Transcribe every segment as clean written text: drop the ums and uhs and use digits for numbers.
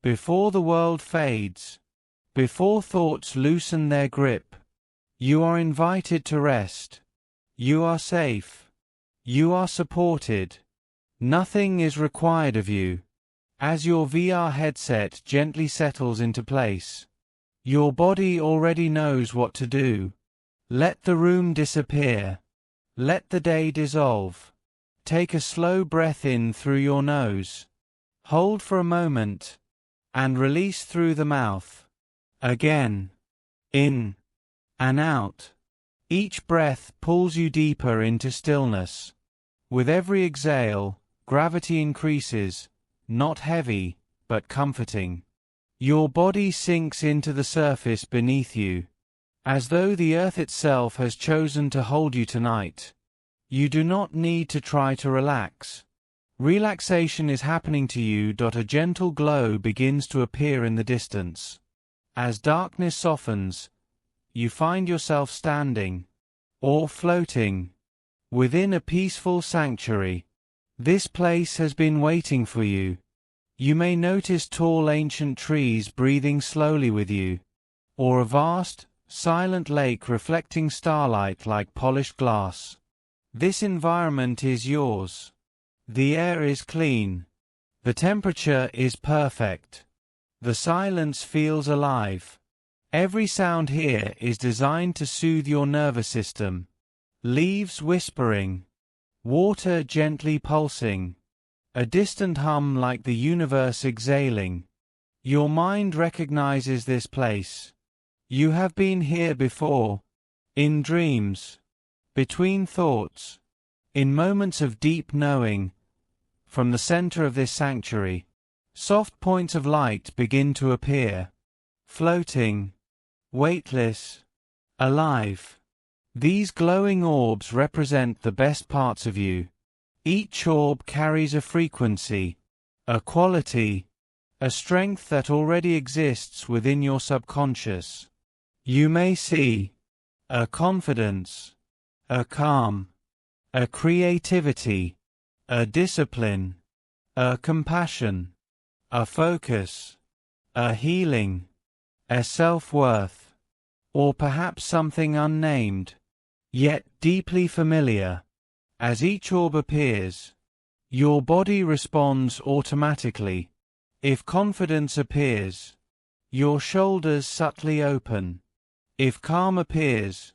Before the world fades, before thoughts loosen their grip, you are invited to rest. You are safe. You are supported. Nothing is required of you. As your VR headset gently settles into place, your body already knows what to do. Let the room disappear. Let the day dissolve. Take a slow breath in through your nose. Hold for a moment, and release through the mouth. Again. In and out. Each breath pulls you deeper into stillness. With every exhale, gravity increases, not heavy, but comforting. Your body sinks into the surface beneath you, as though the earth itself has chosen to hold you tonight. You do not need to try to relax. Relaxation is happening to you. A gentle glow begins to appear in the distance. As darkness softens, you find yourself standing, or floating, within a peaceful sanctuary. This place has been waiting for you. You may notice tall ancient trees breathing slowly with you, or a vast, silent lake reflecting starlight like polished glass. This environment is yours. The air is clean. The temperature is perfect. The silence feels alive. Every sound here is designed to soothe your nervous system. Leaves whispering, water gently pulsing, a distant hum like the universe exhaling. Your mind recognizes this place. You have been here before, in dreams, between thoughts, in moments of deep knowing. From the center of this sanctuary, soft points of light begin to appear, floating, weightless, alive. These glowing orbs represent the best parts of you. Each orb carries a frequency, a quality, a strength that already exists within your subconscious. You may see a confidence, a calm, a creativity, a discipline, a compassion, a focus, a healing, a self-worth, or perhaps something unnamed, yet deeply familiar. As each orb appears, your body responds automatically. If confidence appears, your shoulders subtly open. If calm appears,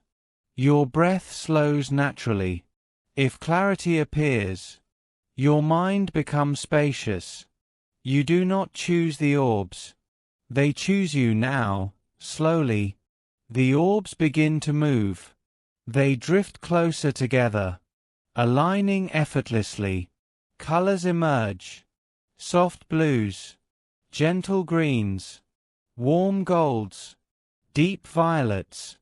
your breath slows naturally. If clarity appears, your mind becomes spacious. You do not choose the orbs. They choose you now, slowly. The orbs begin to move. They drift closer together, aligning effortlessly. Colors emerge. Soft blues, gentle greens, warm golds, deep violets.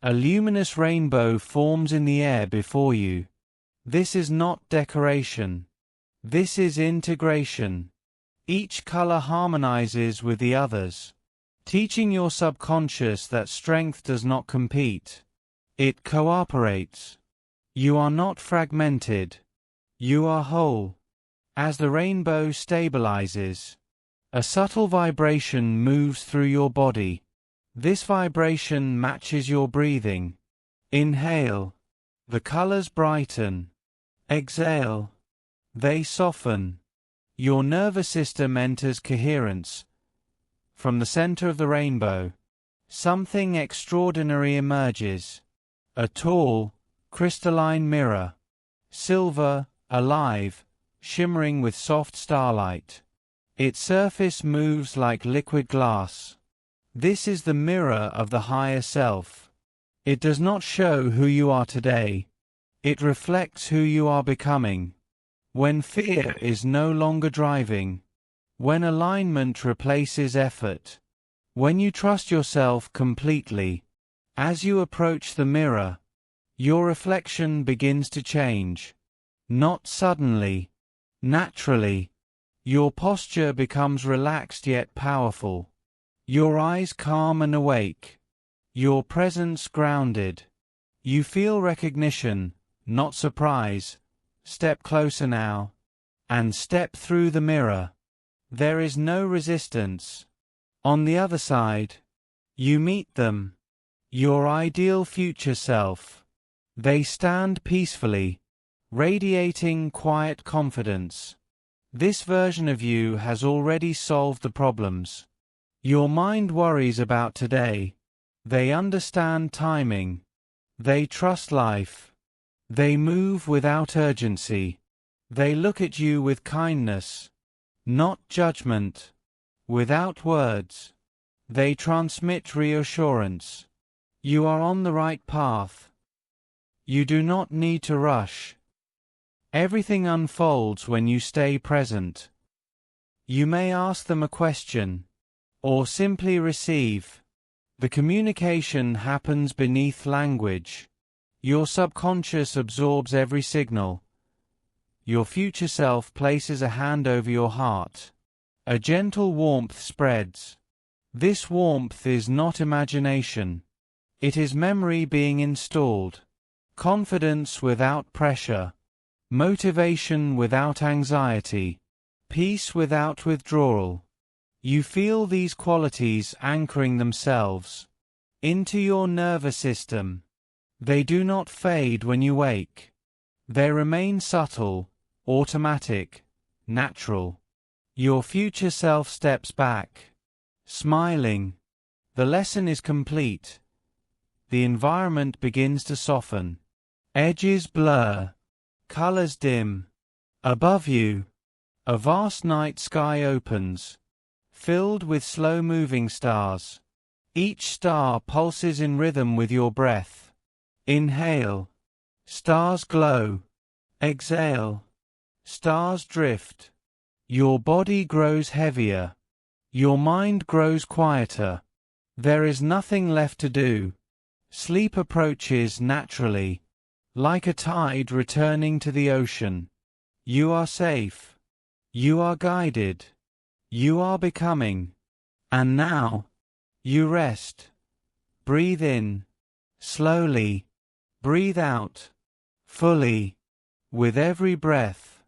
A luminous rainbow forms in the air before you. This is not decoration. This is integration. Each color harmonizes with the others, teaching your subconscious that strength does not compete. It cooperates. You are not fragmented. You are whole. As the rainbow stabilizes, a subtle vibration moves through your body. This vibration matches your breathing. Inhale. The colors brighten. Exhale. They soften. Your nervous system enters coherence. From the center of the rainbow, something extraordinary emerges. A tall, crystalline mirror. Silver, alive, shimmering with soft starlight. Its surface moves like liquid glass. This is the mirror of the higher self. It does not show who you are today. It reflects who you are becoming. When fear is no longer driving. When alignment replaces effort. When you trust yourself completely. As you approach the mirror, your reflection begins to change. Not suddenly. Naturally. Your posture becomes relaxed yet powerful. Your eyes calm and awake. Your presence grounded. You feel recognition, not surprise. Step closer now, and step through the mirror. There is no resistance. On the other side, you meet them, your ideal future self. They stand peacefully, radiating quiet confidence. This version of you has already solved the problems. Your mind worries about today. They understand timing. They trust life. They move without urgency. They look at you with kindness, not judgment. Without words, they transmit reassurance. You are on the right path. You do not need to rush. Everything unfolds when you stay present. You may ask them a question, or simply receive. The communication happens beneath language. Your subconscious absorbs every signal. Your future self places a hand over your heart. A gentle warmth spreads. This warmth is not imagination. It is memory being installed. Confidence without pressure. Motivation without anxiety. Peace without withdrawal. You feel these qualities anchoring themselves into your nervous system. They do not fade when you wake. They remain subtle, automatic, natural. Your future self steps back, smiling. The lesson is complete. The environment begins to soften. Edges blur. Colors dim. Above you, a vast night sky opens, filled with slow-moving stars. Each star pulses in rhythm with your breath. Inhale. Stars glow. Exhale. Stars drift. Your body grows heavier. Your mind grows quieter. There is nothing left to do. Sleep approaches naturally, like a tide returning to the ocean. You are safe. You are guided. You are becoming. And now, you rest. Breathe in, slowly. Breathe out, fully. With every breath,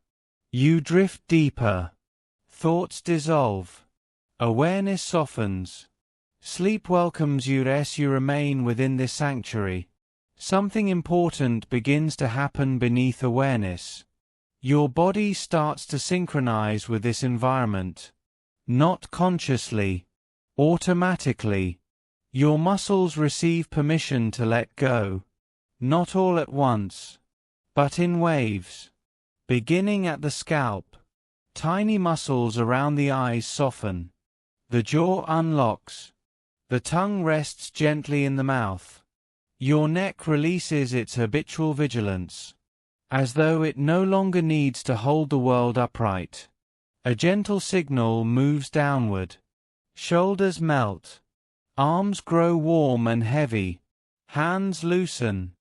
you drift deeper. Thoughts dissolve. Awareness softens. Sleep welcomes you as you remain within this sanctuary. Something important begins to happen beneath awareness. Your body starts to synchronize with this environment. Not consciously, automatically. Your muscles receive permission to let go. Not all at once, but in waves. Beginning at the scalp, tiny muscles around the eyes soften. The jaw unlocks. The tongue rests gently in the mouth. Your neck releases its habitual vigilance, as though it no longer needs to hold the world upright. A gentle signal moves downward. Shoulders melt. Arms grow warm and heavy. Hands loosen.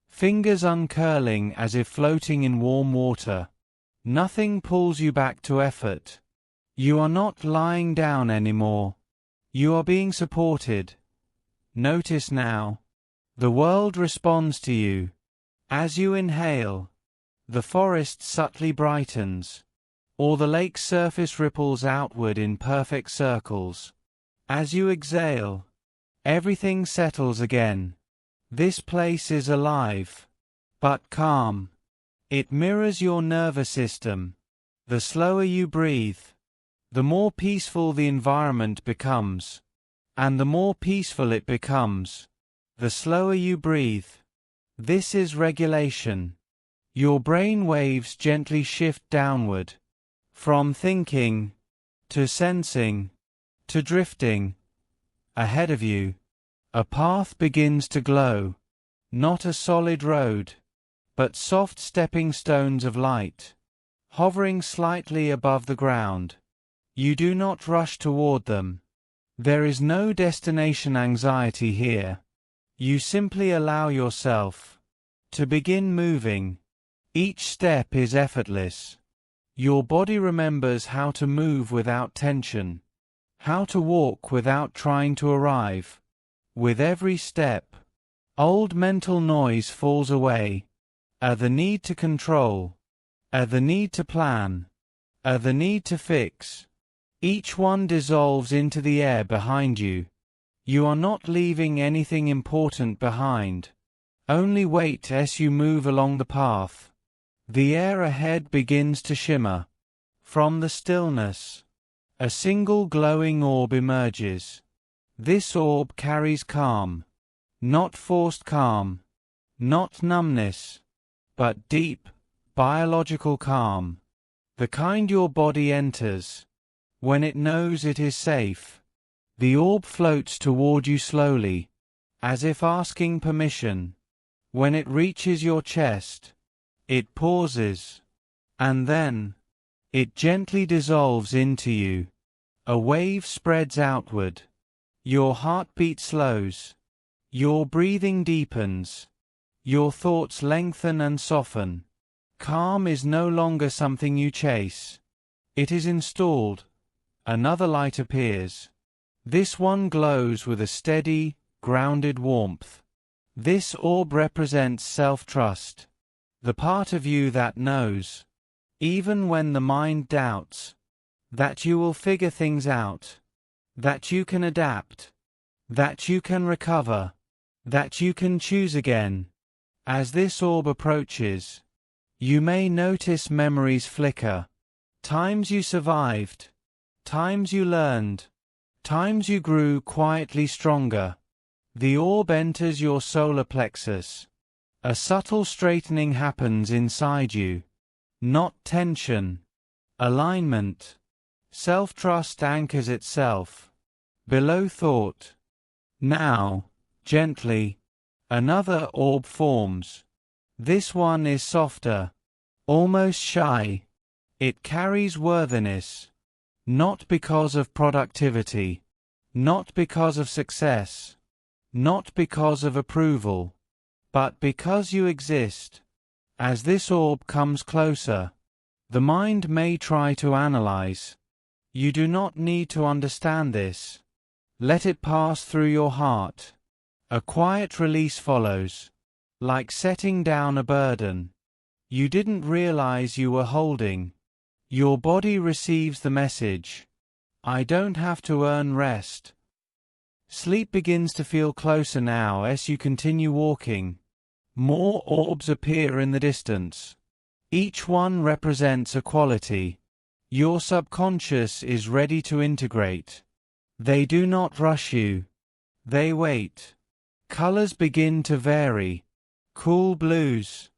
Fingers uncurling as if floating in warm water. Nothing pulls you back to effort. You are not lying down anymore. You are being supported. Notice now. The world responds to you. As you inhale, the forest subtly brightens, or the lake's surface ripples outward in perfect circles. As you exhale, everything settles again. This place is alive, but calm. It mirrors your nervous system. The slower you breathe, the more peaceful the environment becomes. And the more peaceful it becomes, the slower you breathe. This is regulation. Your brain waves gently shift downward, from thinking, to sensing, to drifting. Ahead of you, a path begins to glow. Not a solid road, but soft stepping stones of light, hovering slightly above the ground. You do not rush toward them. There is no destination anxiety here. You simply allow yourself to begin moving. Each step is effortless. Your body remembers how to move without tension, how to walk without trying to arrive. With every step, old mental noise falls away. The need to control, the need to plan, the need to fix. Each one dissolves into the air behind you. You are not leaving anything important behind. Only wait as you move along the path. The air ahead begins to shimmer. From the stillness, a single glowing orb emerges. This orb carries calm. Not forced calm. Not numbness. But deep, biological calm. The kind your body enters when it knows it is safe. The orb floats toward you slowly, as if asking permission. When it reaches your chest, it pauses, and then it gently dissolves into you. A wave spreads outward. Your heartbeat slows. Your breathing deepens. Your thoughts lengthen and soften. Calm is no longer something you chase. It is installed. Another light appears. This one glows with a steady, grounded warmth. This orb represents self-trust, the part of you that knows, even when the mind doubts, that you will figure things out, that you can adapt, that you can recover, that you can choose again. As this orb approaches, you may notice memories flicker, times you survived, times you learned, times you grew quietly stronger. The orb enters your solar plexus. A subtle straightening happens inside you. Not tension. Alignment. Self-trust anchors itself. Below thought. Now, gently, another orb forms. This one is softer, almost shy. It carries worthiness. Not because of productivity. Not because of success. Not because of approval, but because you exist. As this orb comes closer, the mind may try to analyze. You do not need to understand this. Let it pass through your heart. A quiet release follows, like setting down a burden you didn't realize you were holding. Your body receives the message. I don't have to earn rest. Sleep begins to feel closer now as you continue walking. More orbs appear in the distance. Each one represents a quality. Your subconscious is ready to integrate. They do not rush you. They wait. Colors begin to vary. Cool blues,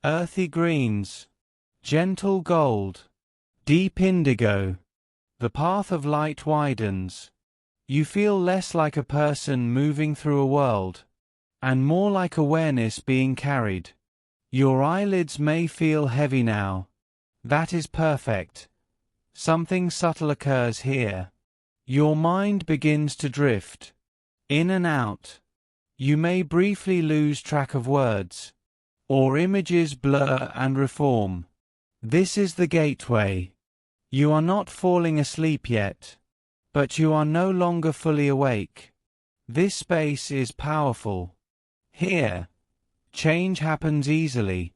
earthy greens, gentle gold, deep indigo. The path of light widens. You feel less like a person moving through a world, and more like awareness being carried. Your eyelids may feel heavy now. That is perfect. Something subtle occurs here. Your mind begins to drift, in and out. You may briefly lose track of words, or images blur and reform. This is the gateway. You are not falling asleep yet, but you are no longer fully awake. This space is powerful. Here, change happens easily.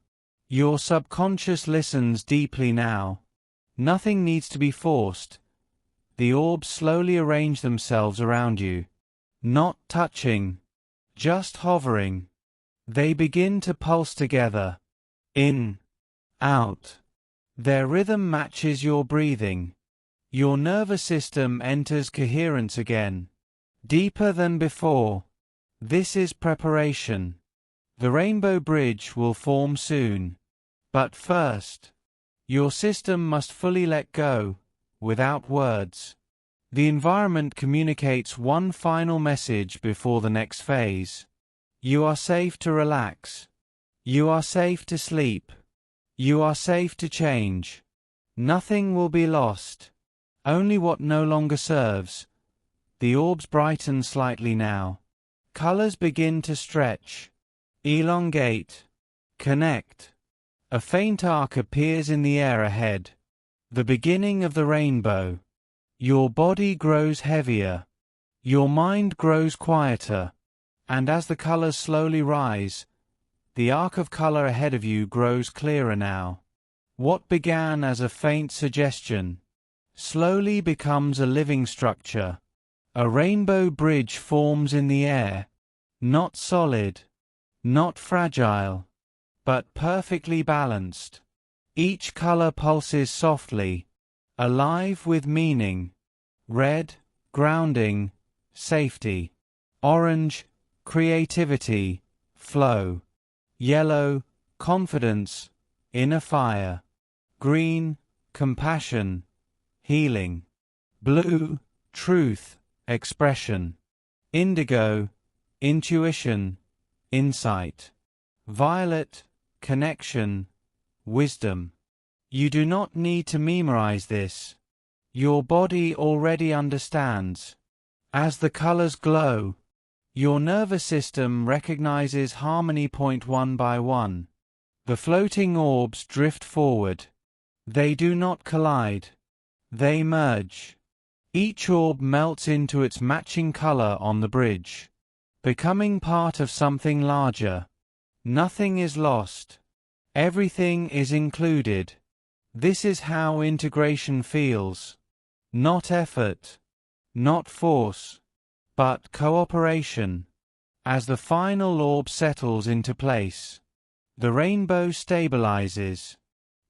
Your subconscious listens deeply now. Nothing needs to be forced. The orbs slowly arrange themselves around you. Not touching, just hovering. They begin to pulse together. In, out. Their rhythm matches your breathing. Your nervous system enters coherence again, deeper than before. This is preparation. The rainbow bridge will form soon. But first, your system must fully let go, without words. The environment communicates one final message before the next phase. You are safe to relax. You are safe to sleep. You are safe to change. Nothing will be lost. Only what no longer serves. The orbs brighten slightly now. Colors begin to stretch, elongate, connect. A faint arc appears in the air ahead. The beginning of the rainbow. Your body grows heavier. Your mind grows quieter. And as the colors slowly rise, the arc of color ahead of you grows clearer now. What began as a faint suggestion slowly becomes a living structure. A rainbow bridge forms in the air, not solid, not fragile, but perfectly balanced. Each color pulses softly, alive with meaning. Red, grounding, safety. Orange, creativity, flow. Yellow, confidence, inner fire. Green, compassion, healing. Blue, truth, expression. Indigo, intuition, insight. Violet, connection, wisdom. You do not need to memorize this. Your body already understands. As the colors glow, your nervous system recognizes harmony. One by one. The floating orbs drift forward. They do not collide. They merge. Each orb melts into its matching color on the bridge, becoming part of something larger. Nothing is lost. Everything is included. This is how integration feels. Not effort, not force, but cooperation. As the final orb settles into place, the rainbow stabilizes.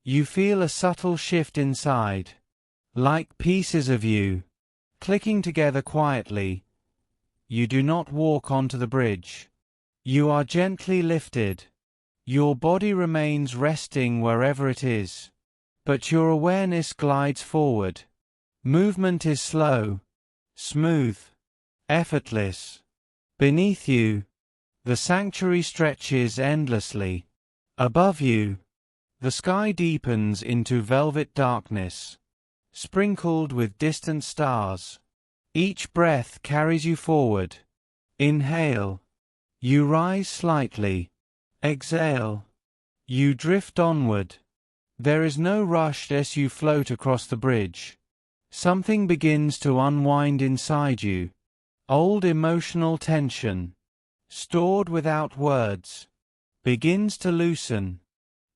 You feel a subtle shift inside, like pieces of you, clicking together quietly. You do not walk onto the bridge. You are gently lifted. Your body remains resting wherever it is, but your awareness glides forward. Movement is slow, smooth, effortless. Beneath you, the sanctuary stretches endlessly. Above you, the sky deepens into velvet darkness, sprinkled with distant stars. Each breath carries you forward. Inhale. You rise slightly. Exhale. You drift onward. There is no rush as you float across the bridge. Something begins to unwind inside you. Old emotional tension, stored without words, begins to loosen.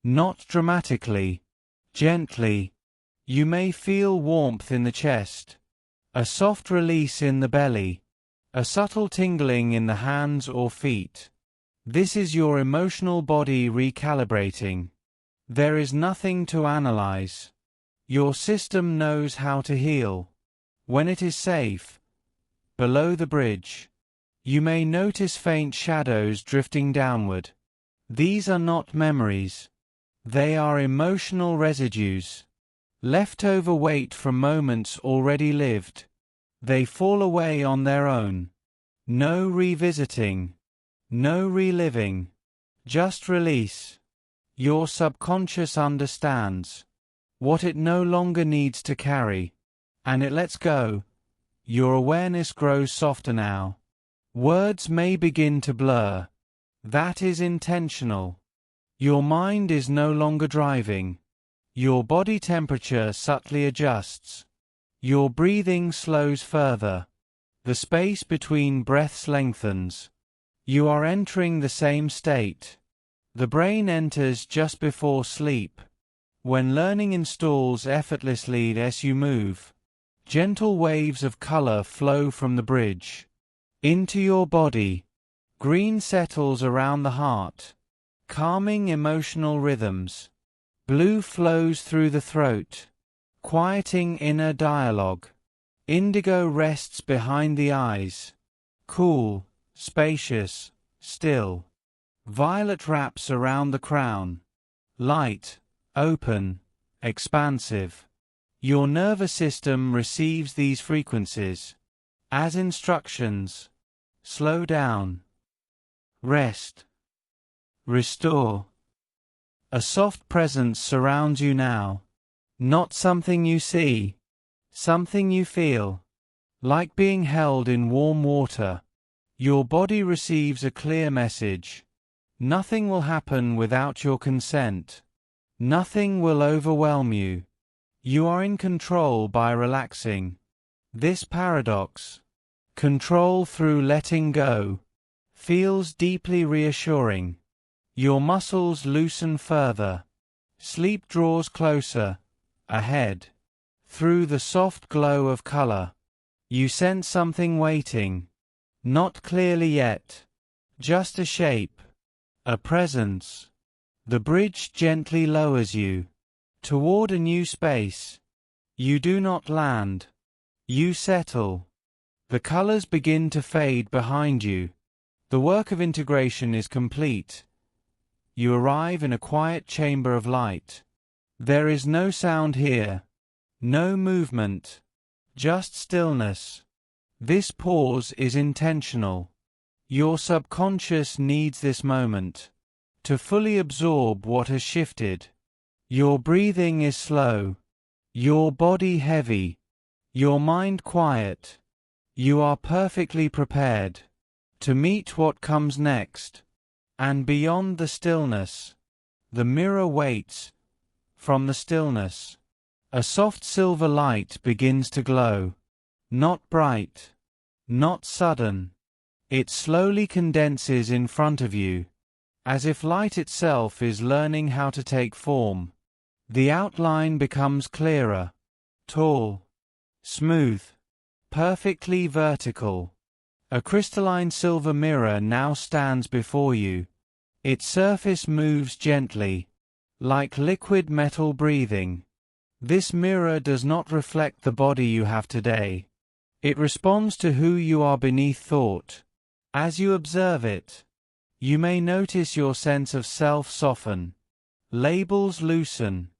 Not dramatically, gently. You may feel warmth in the chest, a soft release in the belly, a subtle tingling in the hands or feet. This is your emotional body recalibrating. There is nothing to analyze. Your system knows how to heal. When it is safe, below the bridge, you may notice faint shadows drifting downward. These are not memories. They are emotional residues, leftover weight from moments already lived. They fall away on their own. No revisiting, no reliving, just release. Your subconscious understands what it no longer needs to carry, and it lets go. Your awareness grows softer now. Words may begin to blur. That is intentional. Your mind is no longer driving. Your body temperature subtly adjusts. Your breathing slows further. The space between breaths lengthens. You are entering the same state. The brain enters just before sleep, when learning installs effortlessly as you move. Gentle waves of color flow from the bridge into your body. Green settles around the heart, calming emotional rhythms. Blue flows through the throat, quieting inner dialogue. Indigo rests behind the eyes, cool, spacious, still. Violet wraps around the crown, light, open, expansive. Your nervous system receives these frequencies as instructions. Slow down. Rest. Restore. A soft presence surrounds you now. Not something you see, something you feel. Like being held in warm water. Your body receives a clear message. Nothing will happen without your consent. Nothing will overwhelm you. You are in control by relaxing. This paradox, control through letting go, feels deeply reassuring. Your muscles loosen further. Sleep draws closer, ahead. Through the soft glow of color, you sense something waiting. Not clearly yet. Just a shape. A presence. The bridge gently lowers you toward a new space. You do not land. You settle. The colors begin to fade behind you. The work of integration is complete. You arrive in a quiet chamber of light. There is no sound here. No movement. Just stillness. This pause is intentional. Your subconscious needs this moment to fully absorb what has shifted. Your breathing is slow. Your body heavy. Your mind quiet. You are perfectly prepared to meet what comes next. And beyond the stillness, the mirror waits. From the stillness, a soft silver light begins to glow. Not bright, not sudden. It slowly condenses in front of you, as if light itself is learning how to take form. The outline becomes clearer, tall, smooth, perfectly vertical. A crystalline silver mirror now stands before you. Its surface moves gently, like liquid metal breathing. This mirror does not reflect the body you have today. It responds to who you are beneath thought. As you observe it, you may notice your sense of self soften. Labels loosen.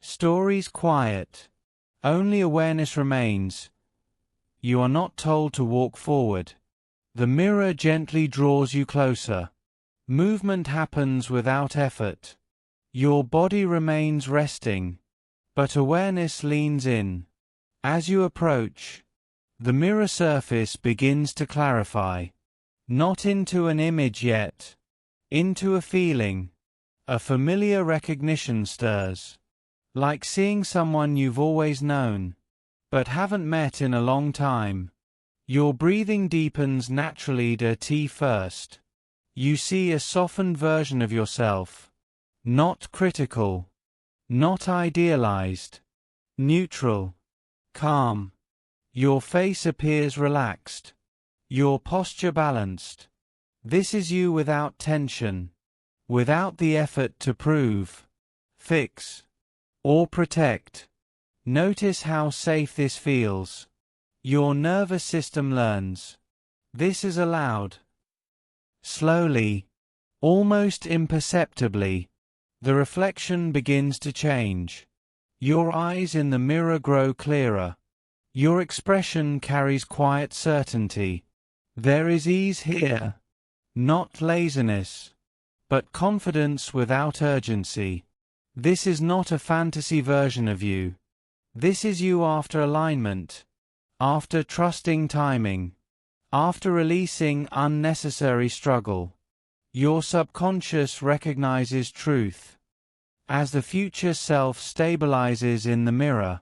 Stories quiet. Only awareness remains. You are not told to walk forward. The mirror gently draws you closer. Movement happens without effort. Your body remains resting, but awareness leans in. As you approach, the mirror surface begins to clarify. Not into an image yet, into a feeling. A familiar recognition stirs, like seeing someone you've always known, but haven't met in a long time. Your breathing deepens naturally to T first. You see a softened version of yourself, not critical, not idealized, neutral, calm. Your face appears relaxed, your posture balanced. This is you without tension, without the effort to prove, fix, or protect. Notice how safe this feels. Your nervous system learns. This is allowed. Slowly, almost imperceptibly, the reflection begins to change. Your eyes in the mirror grow clearer. Your expression carries quiet certainty. There is ease here, not laziness, but confidence without urgency. This is not a fantasy version of you. This is you after alignment, after trusting timing, after releasing unnecessary struggle. Your subconscious recognizes truth. As the future self stabilizes in the mirror,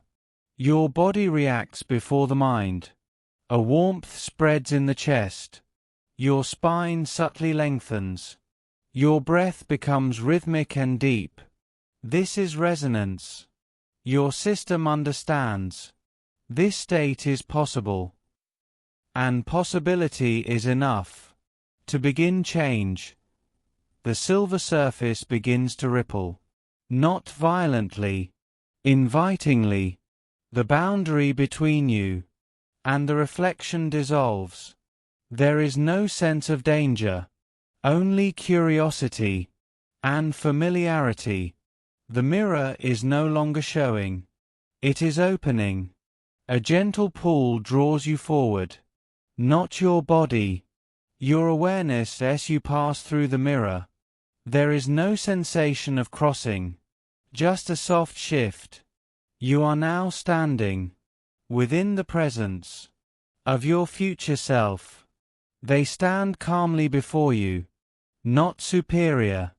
your body reacts before the mind. A warmth spreads in the chest. Your spine subtly lengthens. Your breath becomes rhythmic and deep. This is resonance. Your system understands. This state is possible. And possibility is enough to begin change. The silver surface begins to ripple. Not violently, invitingly. The boundary between you and the reflection dissolves. There is no sense of danger, only curiosity and familiarity. The mirror is no longer showing. It is opening. A gentle pull draws you forward. Not your body, your awareness as you pass through the mirror. There is no sensation of crossing, just a soft shift. You are now standing within the presence of your future self. They stand calmly before you, not superior,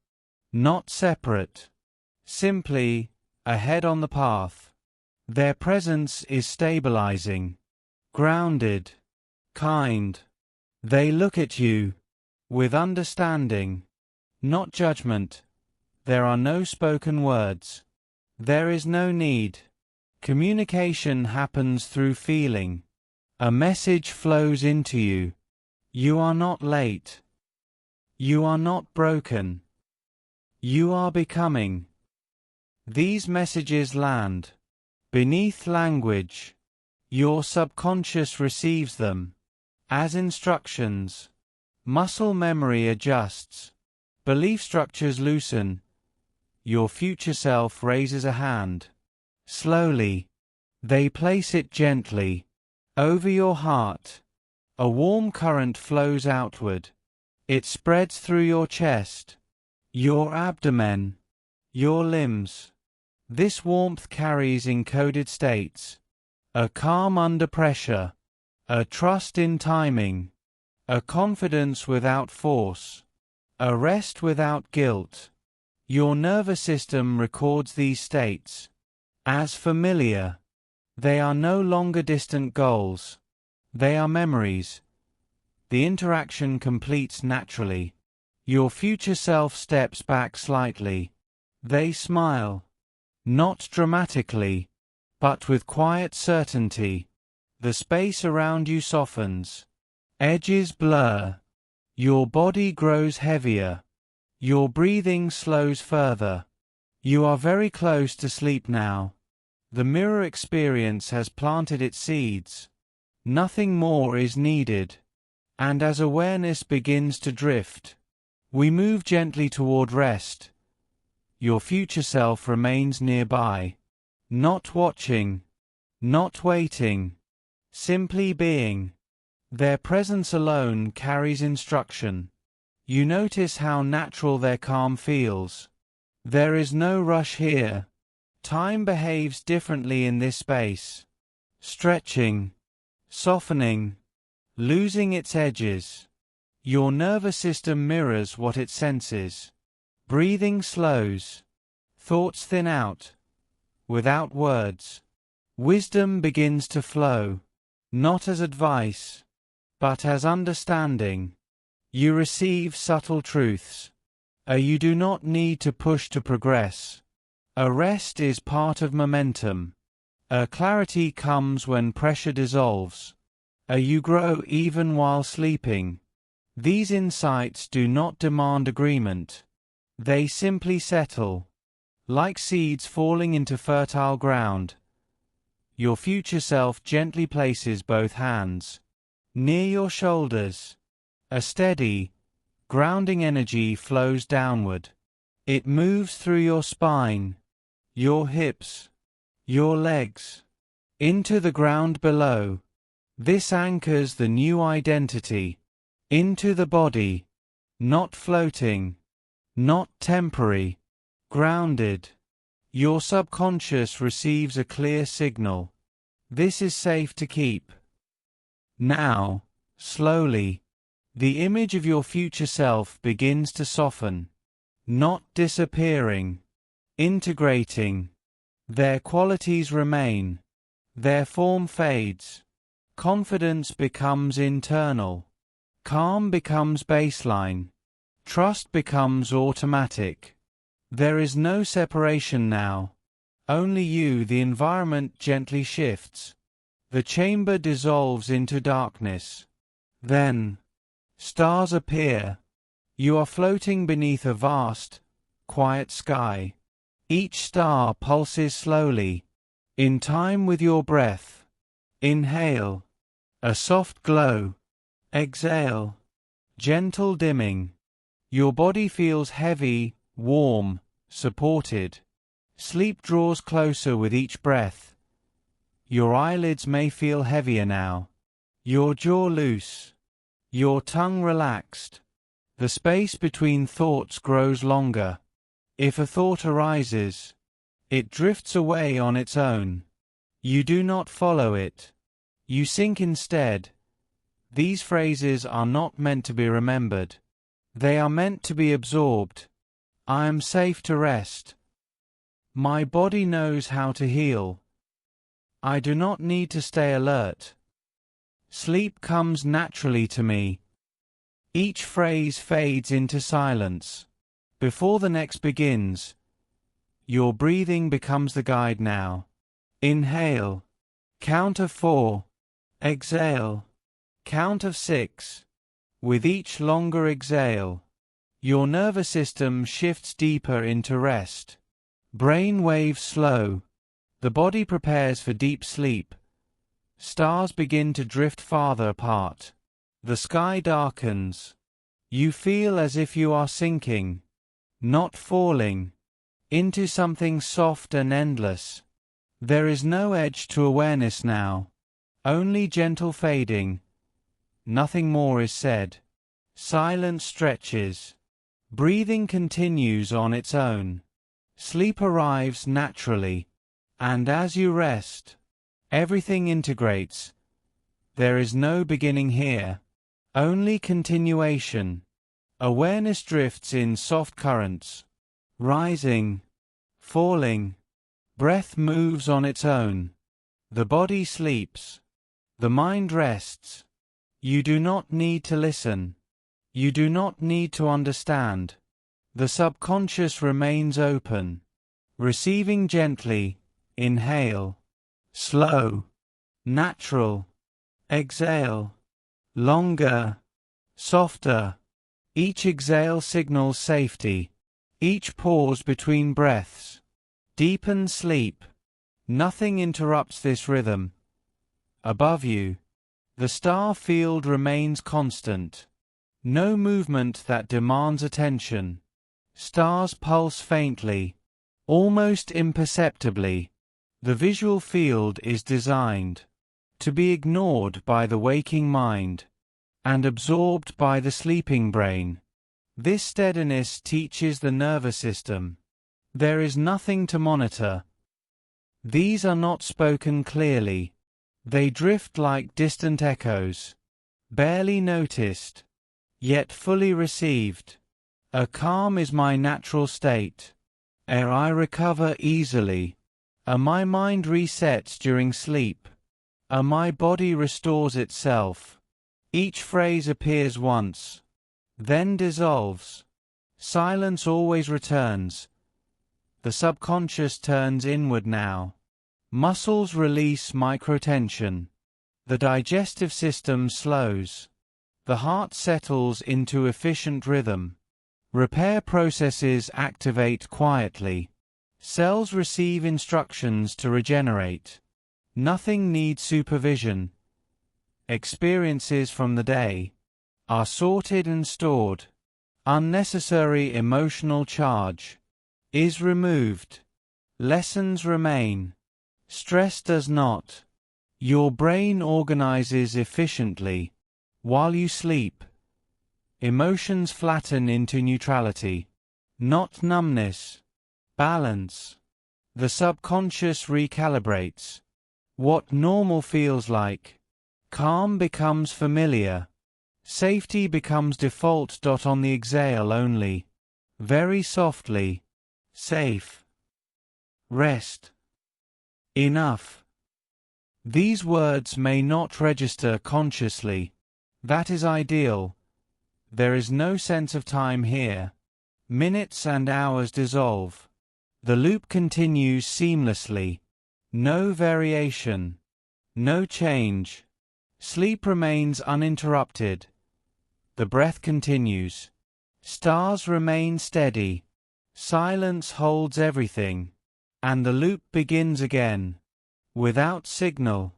not separate, simply ahead on the path. Their presence is stabilizing, grounded, kind. They look at you with understanding, not judgment. There are no spoken words. There is no need. Communication happens through feeling. A message flows into you. You are not late. You are not broken. You are becoming. These messages land beneath language. Your subconscious receives them as instructions. Muscle memory adjusts. Belief structures loosen. Your future self raises a hand. Slowly, they place it gently over your heart. A warm current flows outward. It spreads through your chest, your abdomen, your limbs. This warmth carries encoded states: a calm under pressure, a trust in timing, a confidence without force, a rest without guilt. Your nervous system records these states as familiar. They are no longer distant goals. They are memories. The interaction completes naturally. Your future self steps back slightly. They smile. Not dramatically, but with quiet certainty. The space around you softens. Edges blur. Your body grows heavier. Your breathing slows further. You are very close to sleep now. The mirror experience has planted its seeds. Nothing more is needed. And as awareness begins to drift, we move gently toward rest. Your future self remains nearby, not watching, not waiting, simply being. Their presence alone carries instruction. You notice how natural their calm feels. There is no rush here. Time behaves differently in this space. Stretching, softening, losing its edges. Your nervous system mirrors what it senses. Breathing slows. Thoughts thin out. Without words. Wisdom begins to flow. Not as advice, but as understanding. You receive subtle truths. You do not need to push to progress. A rest is part of momentum. Clarity comes when pressure dissolves. You grow even while sleeping. These insights do not demand agreement. They simply settle, like seeds falling into fertile ground. Your future self gently places both hands near your shoulders. A steady, grounding energy flows downward. It moves through your spine, your hips, your legs, into the ground below. This anchors the new identity into the body, not floating, not temporary, grounded. Your subconscious receives a clear signal. This is safe to keep. Now, slowly, the image of your future self begins to soften, not disappearing, integrating. Their qualities remain. Their form fades. Confidence becomes internal. Calm becomes baseline. Trust becomes automatic. There is no separation now. Only you. The environment gently shifts. The chamber dissolves into darkness. Then, stars appear. You are floating beneath a vast, quiet sky. Each star pulses slowly, in time with your breath. Inhale. A soft glow. Exhale. Gentle dimming. Your body feels heavy, warm, supported. Sleep draws closer with each breath. Your eyelids may feel heavier now. Your jaw loose. Your tongue relaxed. The space between thoughts grows longer. If a thought arises, it drifts away on its own. You do not follow it. You sink instead. These phrases are not meant to be remembered. They are meant to be absorbed. I am safe to rest. My body knows how to heal. I do not need to stay alert. Sleep comes naturally to me. Each phrase fades into silence. Before the next begins, your breathing becomes the guide now. Inhale. Count of 4. Exhale. Count of 6. With each longer exhale, your nervous system shifts deeper into rest. Brain waves slow. The body prepares for deep sleep. Stars begin to drift farther apart. The sky darkens. You feel as if you are sinking, not falling, into something soft and endless. There is no edge to awareness now, only gentle fading. Nothing more is said. Silence stretches. Breathing continues on its own. Sleep arrives naturally, and as you rest, everything integrates. There is no beginning here, only continuation. Awareness drifts in soft currents, rising, falling. Breath moves on its own. The body sleeps. The mind rests. You do not need to listen. You do not need to understand. The subconscious remains open, receiving gently. Inhale. Slow. Natural. Exhale. Longer. Softer. Each exhale signals safety. Each pause between breaths deepens sleep. Nothing interrupts this rhythm. Above you, the star field remains constant. No movement that demands attention. Stars pulse faintly, almost imperceptibly. The visual field is designed to be ignored by the waking mind and absorbed by the sleeping brain. This steadiness teaches the nervous system. There is nothing to monitor. These are not spoken clearly. They drift like distant echoes, barely noticed, yet fully received. A calm is my natural state. I recover easily. My mind resets during sleep. My body restores itself. Each phrase appears once, then dissolves. Silence always returns. The subconscious turns inward now. Muscles release microtension. The digestive system slows. The heart settles into efficient rhythm. Repair processes activate quietly. Cells receive instructions to regenerate. Nothing needs supervision. Experiences from the day are sorted and stored. Unnecessary emotional charge is removed. Lessons remain. Stress does not. Your brain organizes efficiently. While you sleep, emotions flatten into neutrality, not numbness. Balance. The subconscious recalibrates. What normal feels like. Calm becomes familiar. Safety becomes default. On the exhale only. Very softly. Safe. Rest. Enough. These words may not register consciously. That is ideal. There is no sense of time here. Minutes and hours dissolve. The loop continues seamlessly. No variation. No change. Sleep remains uninterrupted. The breath continues. Stars remain steady. Silence holds everything. And the loop begins again. Without signal.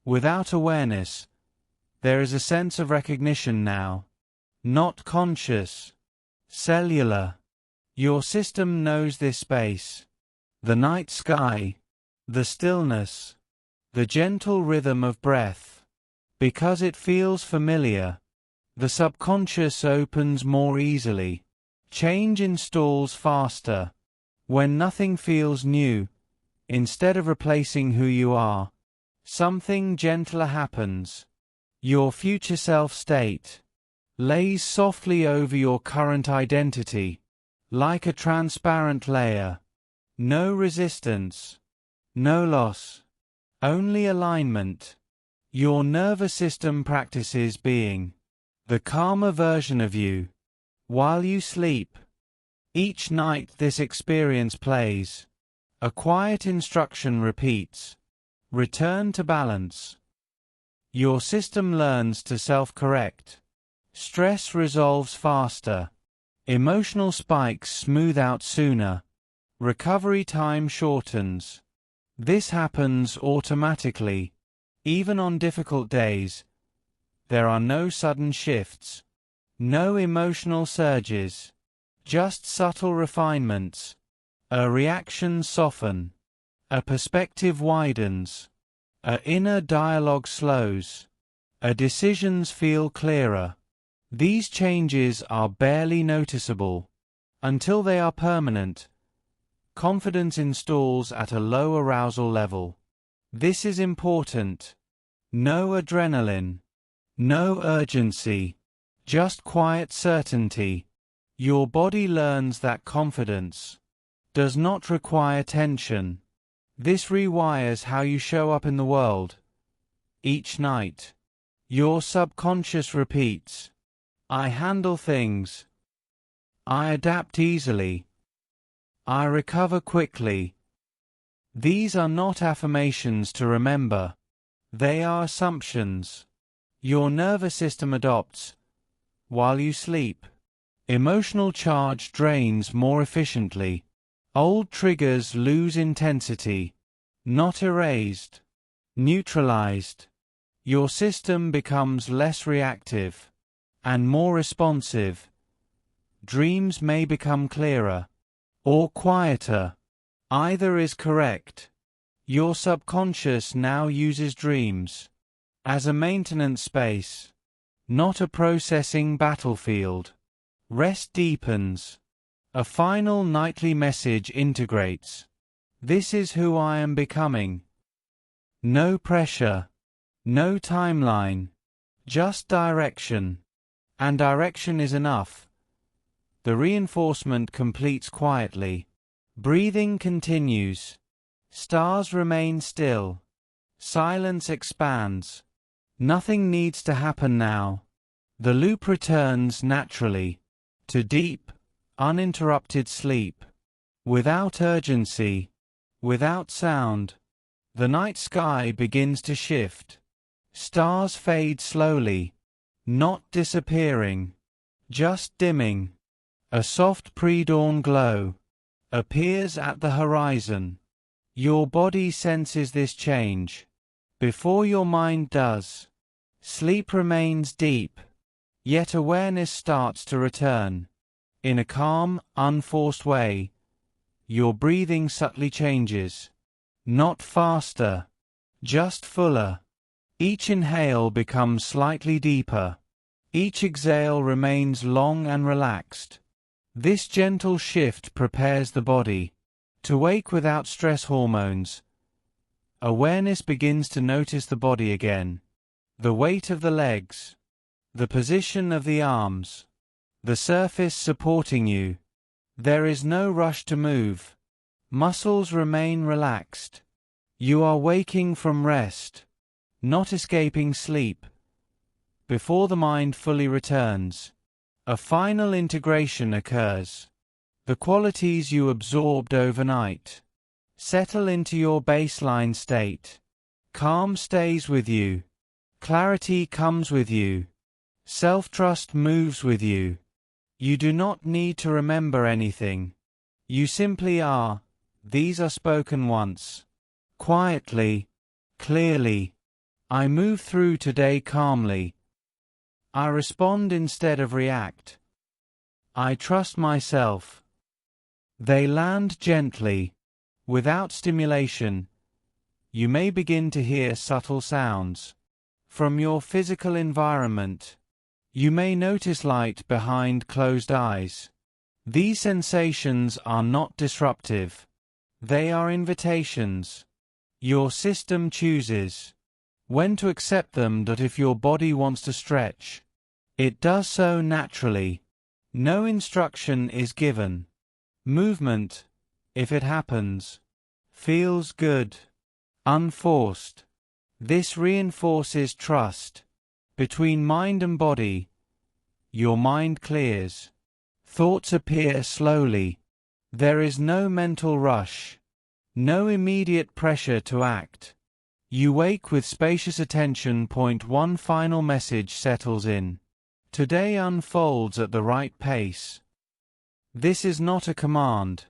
Without awareness. There is a sense of recognition now. Not conscious. Cellular. Your system knows this space. The night sky. The stillness. The gentle rhythm of breath. Because it feels familiar, the subconscious opens more easily. Change installs faster. When nothing feels new, instead of replacing who you are, something gentler happens. Your future self state lays softly over your current identity, like a transparent layer. No resistance, no loss, only alignment. Your nervous system practices being the calmer version of you while you sleep. Each night this experience plays A quiet instruction repeats. Return to balance. Your system learns to self-correct. Stress resolves faster. Emotional spikes smooth out sooner. Recovery time shortens. This happens automatically. Even on difficult days, there are no sudden shifts. No emotional surges. Just subtle refinements. A reaction softens. A perspective widens. A inner dialogue slows. A decisions feel clearer. These changes are barely noticeable. Until they are permanent, confidence installs at a low arousal level. This is important. No adrenaline. No urgency. Just quiet certainty. Your body learns that confidence does not require tension. This rewires how you show up in the world. Each night, your subconscious repeats, I handle things. I adapt easily. I recover quickly. These are not affirmations to remember. They are assumptions. Your nervous system adopts while you sleep. Emotional charge drains more efficiently. Old triggers lose intensity. Not erased. Neutralized. Your system becomes less reactive and more responsive. Dreams may become clearer or quieter. Either is correct. Your subconscious now uses dreams as a maintenance space, not a processing battlefield. Rest deepens. A final nightly message integrates. This is who I am becoming. No pressure. No timeline. Just direction. And direction is enough. The reinforcement completes quietly. Breathing continues. Stars remain still. Silence expands. Nothing needs to happen now. The loop returns naturally to deep, uninterrupted sleep. Without urgency. Without sound. The night sky begins to shift. Stars fade slowly. Not disappearing. Just dimming. A soft pre-dawn glow appears at the horizon. Your body senses this change before your mind does. Sleep remains deep, yet awareness starts to return. In a calm, unforced way, your breathing subtly changes. Not faster, just fuller. Each inhale becomes slightly deeper. Each exhale remains long and relaxed. This gentle shift prepares the body to wake without stress hormones. Awareness begins to notice the body again. The weight of the legs. The position of the arms. The surface supporting you. There is no rush to move. Muscles remain relaxed. You are waking from rest, not escaping sleep. Before the mind fully returns, a final integration occurs. The qualities you absorbed overnight settle into your baseline state. Calm stays with you. Clarity comes with you. Self-trust moves with you. You do not need to remember anything. You simply are. These are spoken once. Quietly, clearly. I move through today calmly. I respond instead of react. I trust myself. They land gently, without stimulation. You may begin to hear subtle sounds from your physical environment. You may notice light behind closed eyes. These sensations are not disruptive. They are invitations. Your system chooses when to accept them. That if your body wants to stretch, it does so naturally. No instruction is given. Movement, if it happens, feels good, unforced. This reinforces trust between mind and body. Your mind clears. Thoughts appear slowly. There is no mental rush. No immediate pressure to act. You wake with spacious attention. One final message settles in. Today unfolds at the right pace. This is not a command.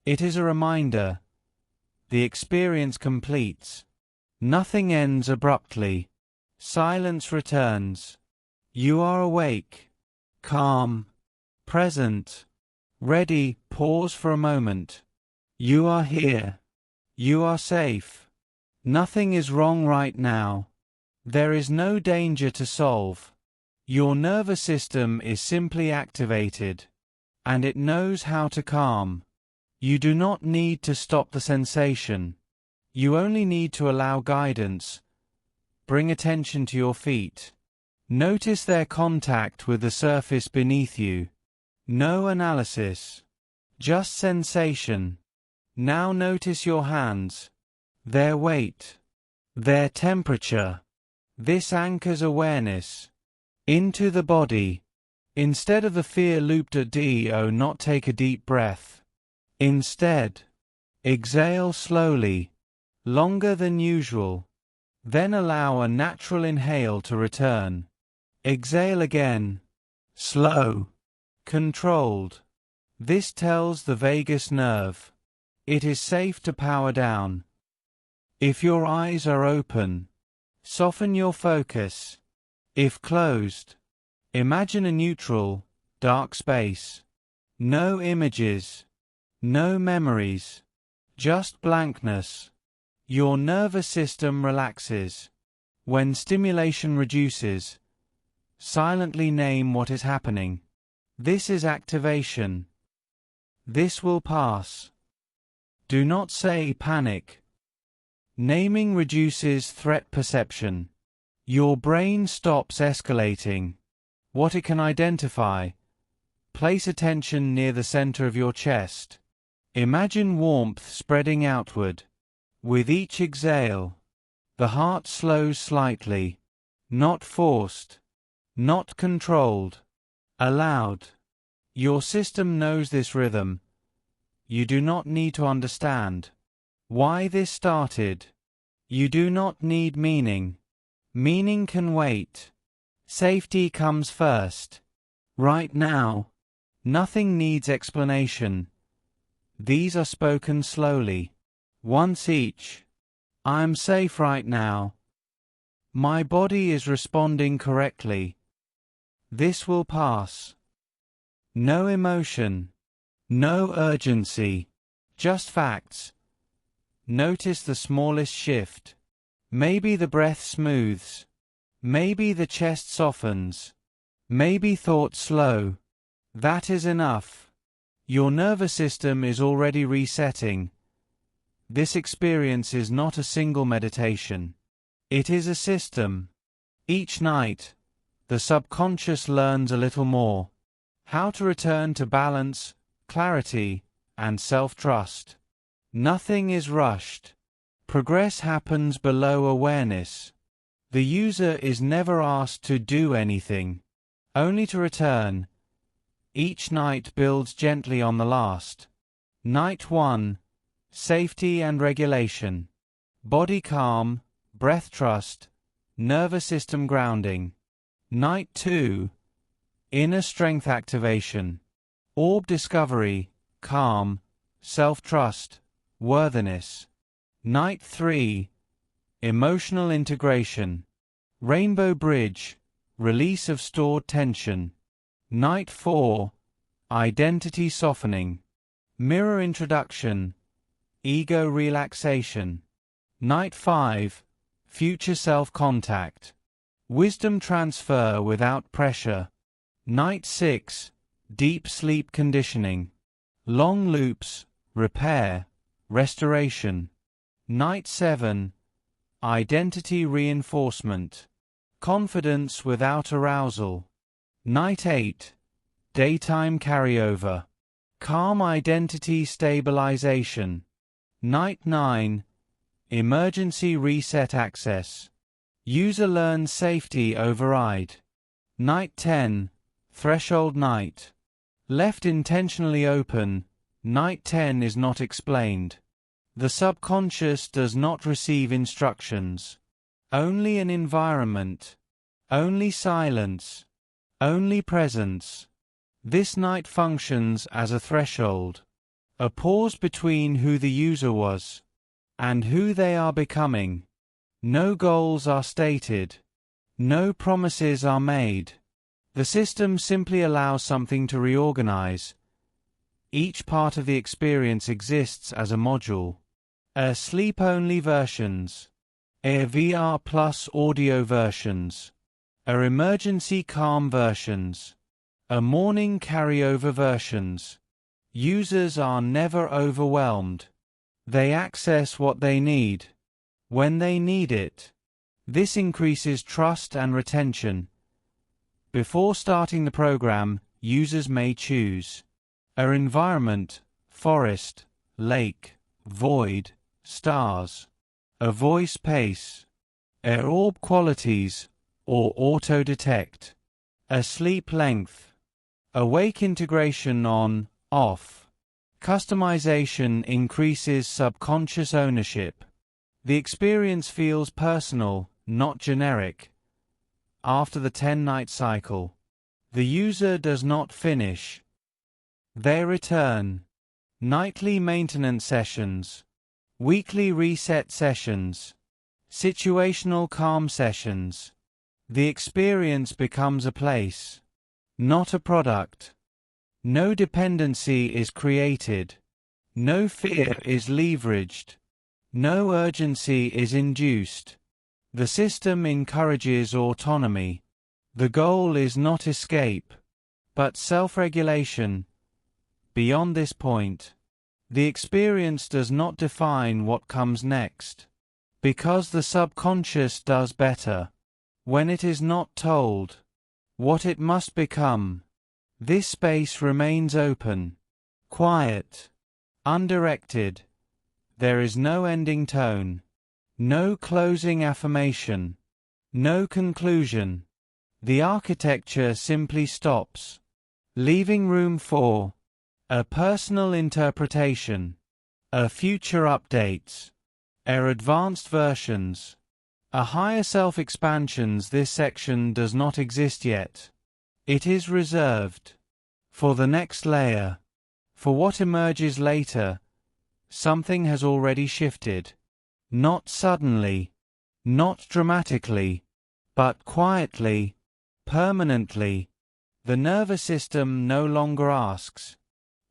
It is a reminder. The experience completes. Nothing ends abruptly. Silence returns. You are awake, calm, present, ready. Pause for a moment. You are here. You are safe. Nothing is wrong right now. There is no danger to solve. Your nervous system is simply activated, and it knows how to calm. You do not need to stop the sensation. You only need to allow guidance. Bring attention to your feet. Notice their contact with the surface beneath you. No analysis, just sensation. Now notice your hands, their weight, their temperature. This anchors awareness into the body. Instead of the fear looped at do not take a deep breath. Instead, exhale slowly, longer than usual. Then allow a natural inhale to return. Exhale again, slow, controlled. This tells the vagus nerve it is safe to power down. If your eyes are open, soften your focus. If closed, imagine a neutral, dark space. No images, no memories, just blankness. Your nervous system relaxes. When stimulation reduces, silently name what is happening. This is activation. This will pass. Do not say panic. Naming reduces threat perception. Your brain stops escalating what it can identify. Place attention near the center of your chest. Imagine warmth spreading outward. With each exhale, the heart slows slightly, not forced, not controlled, allowed. Your system knows this rhythm. You do not need to understand why this started. You do not need meaning. Meaning can wait. Safety comes first. Right now, nothing needs explanation. These are spoken slowly, once each. I am safe right now. My body is responding correctly. This will pass. No emotion. No urgency, just facts. Notice the smallest shift. Maybe the breath smooths. Maybe the chest softens. Maybe thoughts slow. That is enough. Your nervous system is already resetting. This experience is not a single meditation. It is a system. Each night, the subconscious learns a little more. How to return to balance, clarity, and self-trust. Nothing is rushed. Progress happens below awareness. The user is never asked to do anything, only to return. Each night builds gently on the last. Night 1, safety and regulation. Body calm, breath trust, nervous system grounding. Night 2, inner strength activation. Orb discovery, calm, self-trust, worthiness. Night 3, emotional integration. Rainbow bridge, release of stored tension. Night 4, identity softening. Mirror introduction, ego relaxation. Night 5, future self-contact. Wisdom transfer without pressure. Night 6, deep sleep conditioning. Long loops, repair, restoration. Night 7, identity reinforcement. Confidence without arousal. Night 8, daytime carryover. Calm identity stabilization. Night 9, emergency reset access. User learns safety override. Night 10, threshold night. Left intentionally open, night 10 is not explained. The subconscious does not receive instructions. Only an environment. Only silence. Only presence. This night functions as a threshold. A pause between who the user was and who they are becoming. No goals are stated. No promises are made. The system simply allows something to reorganize. Each part of the experience exists as a module. Sleep-only versions. VR plus audio versions. Emergency calm versions. Morning carryover versions. Users are never overwhelmed. They access what they need, when they need it. This increases trust and retention. Before starting the program, users may choose environment, forest, lake, void, stars, voice pace, orb qualities, or auto-detect, sleep length, awake integration on, off. Customization increases subconscious ownership. The experience feels personal, not generic. After the 10-night cycle, the user does not finish. They return. Nightly maintenance sessions. Weekly reset sessions. Situational calm sessions. The experience becomes a place, not a product. No dependency is created. No fear is leveraged. No urgency is induced. The system encourages autonomy. The goal is not escape, but self-regulation. Beyond this point, the experience does not define what comes next, because the subconscious does better when it is not told what it must become. This space remains open, quiet, undirected. There is no ending tone, no closing affirmation, no conclusion. The architecture simply stops, leaving room for a personal interpretation, future updates, advanced versions, higher self-expansions. This section does not exist yet. It is reserved for the next layer. For what emerges later, something has already shifted. Not suddenly, not dramatically, but quietly, permanently. The nervous system no longer asks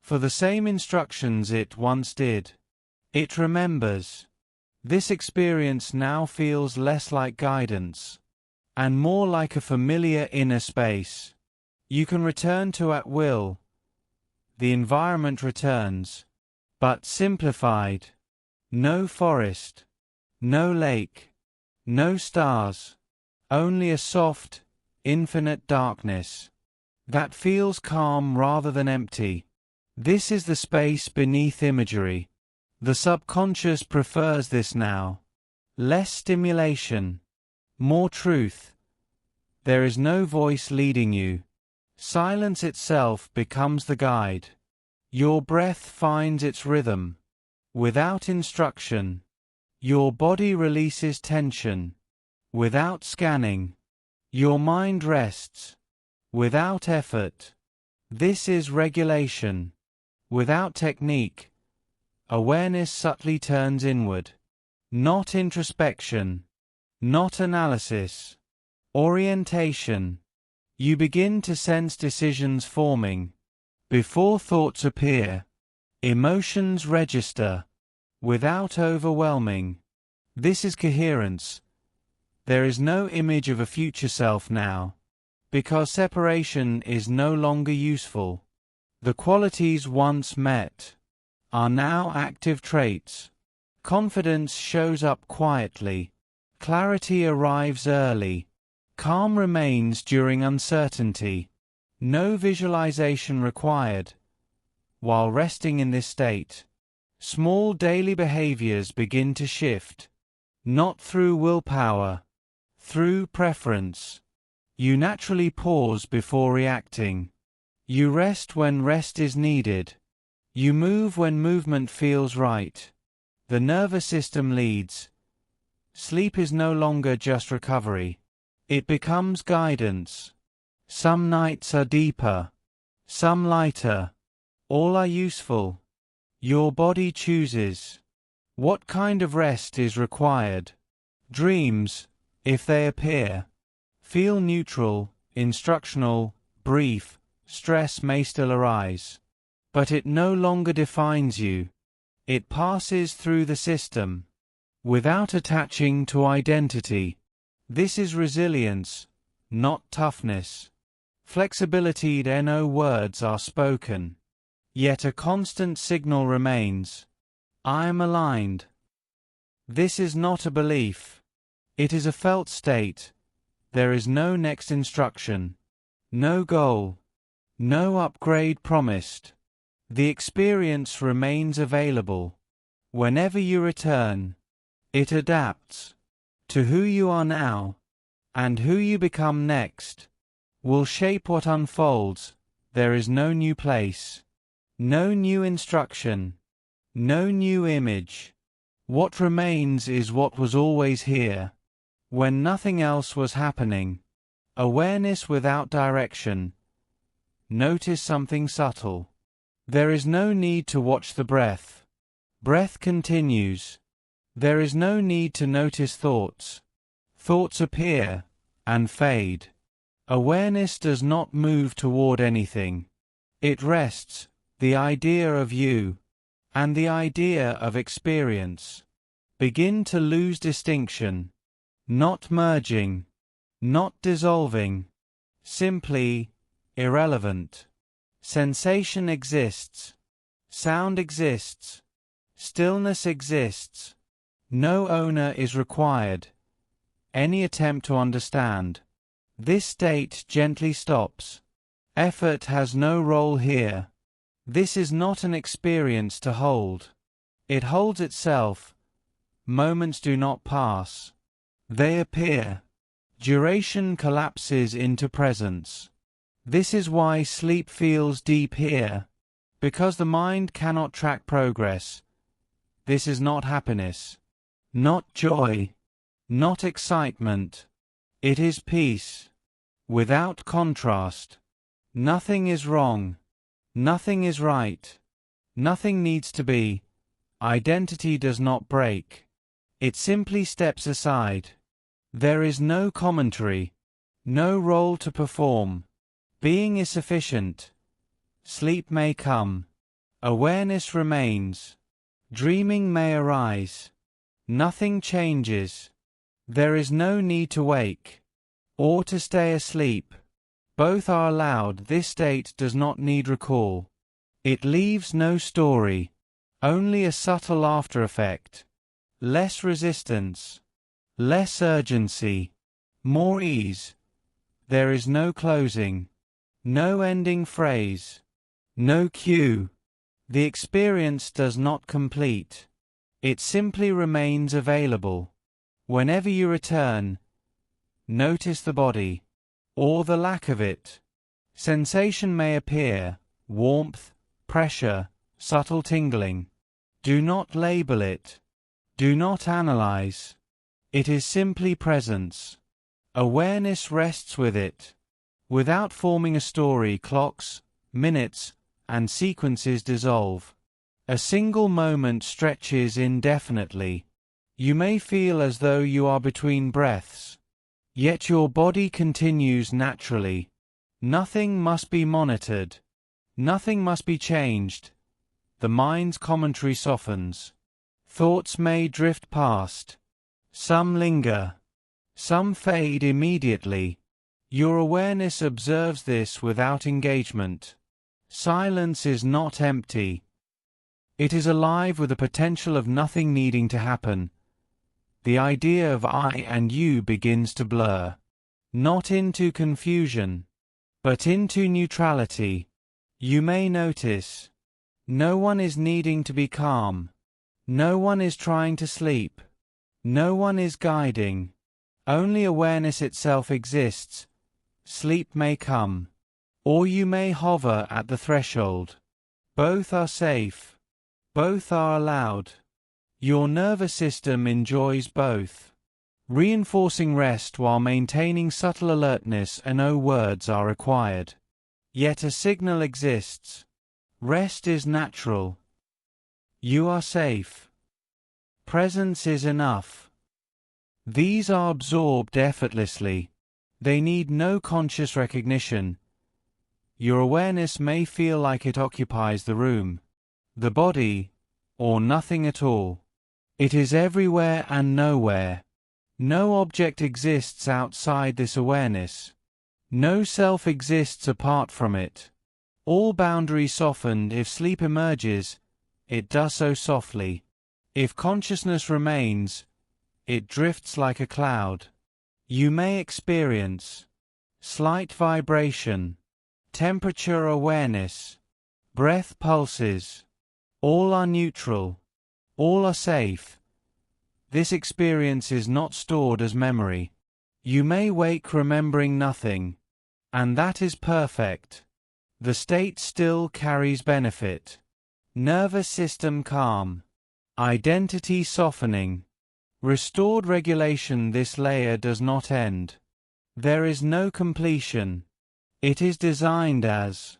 for the same instructions it once did. It remembers. This experience now feels less like guidance and more like a familiar inner space you can return to at will. The environment returns, but simplified. No forest, no lake, no stars, only a soft, infinite darkness that feels calm rather than empty. This is the space beneath imagery. The subconscious prefers this now. Less stimulation, more truth. There is no voice leading you. Silence itself becomes the guide. Your breath finds its rhythm. Without instruction, your body releases tension. Without scanning, your mind rests. Without effort, this is regulation. Without technique, awareness subtly turns inward. Not introspection, not analysis, orientation. You begin to sense decisions forming before thoughts appear. Emotions register without overwhelming. This is coherence. There is no image of a future self now, because separation is no longer useful. The qualities once met are now active traits. Confidence shows up quietly. Clarity arrives early. Calm remains during uncertainty. No visualization required. While resting in this state, small daily behaviors begin to shift. Not through willpower, through preference. You naturally pause before reacting. You rest when rest is needed. You move when movement feels right. The nervous system leads. Sleep is no longer just recovery. It becomes guidance. Some nights are deeper, some lighter. All are useful. Your body chooses. What kind of rest is required? Dreams, if they appear, feel neutral, instructional, brief. Stress may still arise, but it no longer defines you. It passes through the system, without attaching to identity. This is resilience, not toughness. Flexibility. No words are spoken, yet a constant signal remains. I am aligned. This is not a belief. It is a felt state. There is no next instruction, no goal, no upgrade promised. The experience remains available. Whenever you return, it adapts to who you are now, and who you become next will shape what unfolds. There is no new place, no new instruction, no new image. What remains is what was always here, when nothing else was happening. Awareness without direction. Notice something subtle. There is no need to watch the breath. Breath continues. There is no need to notice thoughts. Thoughts appear and fade. Awareness does not move toward anything. It rests, the idea of you, and the idea of experience. Begin to lose distinction. Not merging, not dissolving, simply irrelevant. Sensation exists, sound exists, stillness exists. No owner is required. Any attempt to understand this state gently stops. Effort has no role here. This is not an experience to hold. It holds itself. Moments do not pass. They appear. Duration collapses into presence. This is why sleep feels deep here, because the mind cannot track progress. This is not happiness, not joy, not excitement. It is peace, without contrast. Nothing is wrong, nothing is right, nothing needs to be. Identity does not break. It simply steps aside. There is no commentary, no role to perform. Being is sufficient. Sleep may come. Awareness remains. Dreaming may arise. Nothing changes. There is no need to wake or to stay asleep. Both are allowed. This state does not need recall. It leaves no story, only a subtle after effect. Less resistance, less urgency, more ease. There is no closing, no ending phrase, no cue. The experience does not complete. It simply remains available. Whenever you return, notice the body, or the lack of it. Sensation may appear, warmth, pressure, subtle tingling. Do not label it. Do not analyze. It is simply presence. Awareness rests with it. Without forming a story, clocks, minutes, and sequences dissolve. A single moment stretches indefinitely. You may feel as though you are between breaths, yet your body continues naturally. Nothing must be monitored. Nothing must be changed. The mind's commentary softens. Thoughts may drift past. Some linger. Some fade immediately. Your awareness observes this without engagement. Silence is not empty. It is alive with the potential of nothing needing to happen. The idea of I and you begins to blur. Not into confusion, but into neutrality. You may notice. No one is needing to be calm. No one is trying to sleep. No one is guiding. Only awareness itself exists. Sleep may come, or you may hover at the threshold. Both are safe. Both are allowed. Your nervous system enjoys both, reinforcing rest while maintaining subtle alertness, and no words are required. Yet a signal exists. Rest is natural. You are safe. Presence is enough. These are absorbed effortlessly. They need no conscious recognition. Your awareness may feel like it occupies the room, the body, or nothing at all. It is everywhere and nowhere. No object exists outside this awareness. No self exists apart from it. All boundaries softened. If sleep emerges, it does so softly. If consciousness remains, it drifts like a cloud. You may experience slight vibration, temperature awareness, breath pulses. All are neutral. All are safe. This experience is not stored as memory. You may wake remembering nothing, and that is perfect. The state still carries benefit. Nervous system calm. Identity softening. Restored regulation. This layer does not end. There is no completion. It is designed as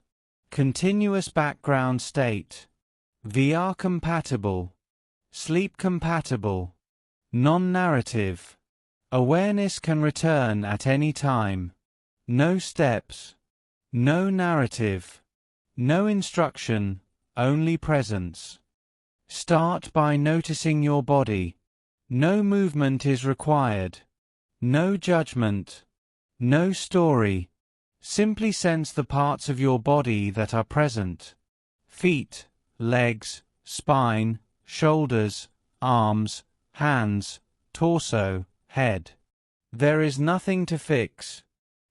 continuous background state. VR compatible. Sleep compatible. Non-narrative. Awareness can return at any time. No steps. No narrative. No instruction, only presence. Start by noticing your body. No movement is required. No judgment. No story. Simply sense the parts of your body that are present. Feet, legs, spine, shoulders, arms, hands, torso, head. There is nothing to fix,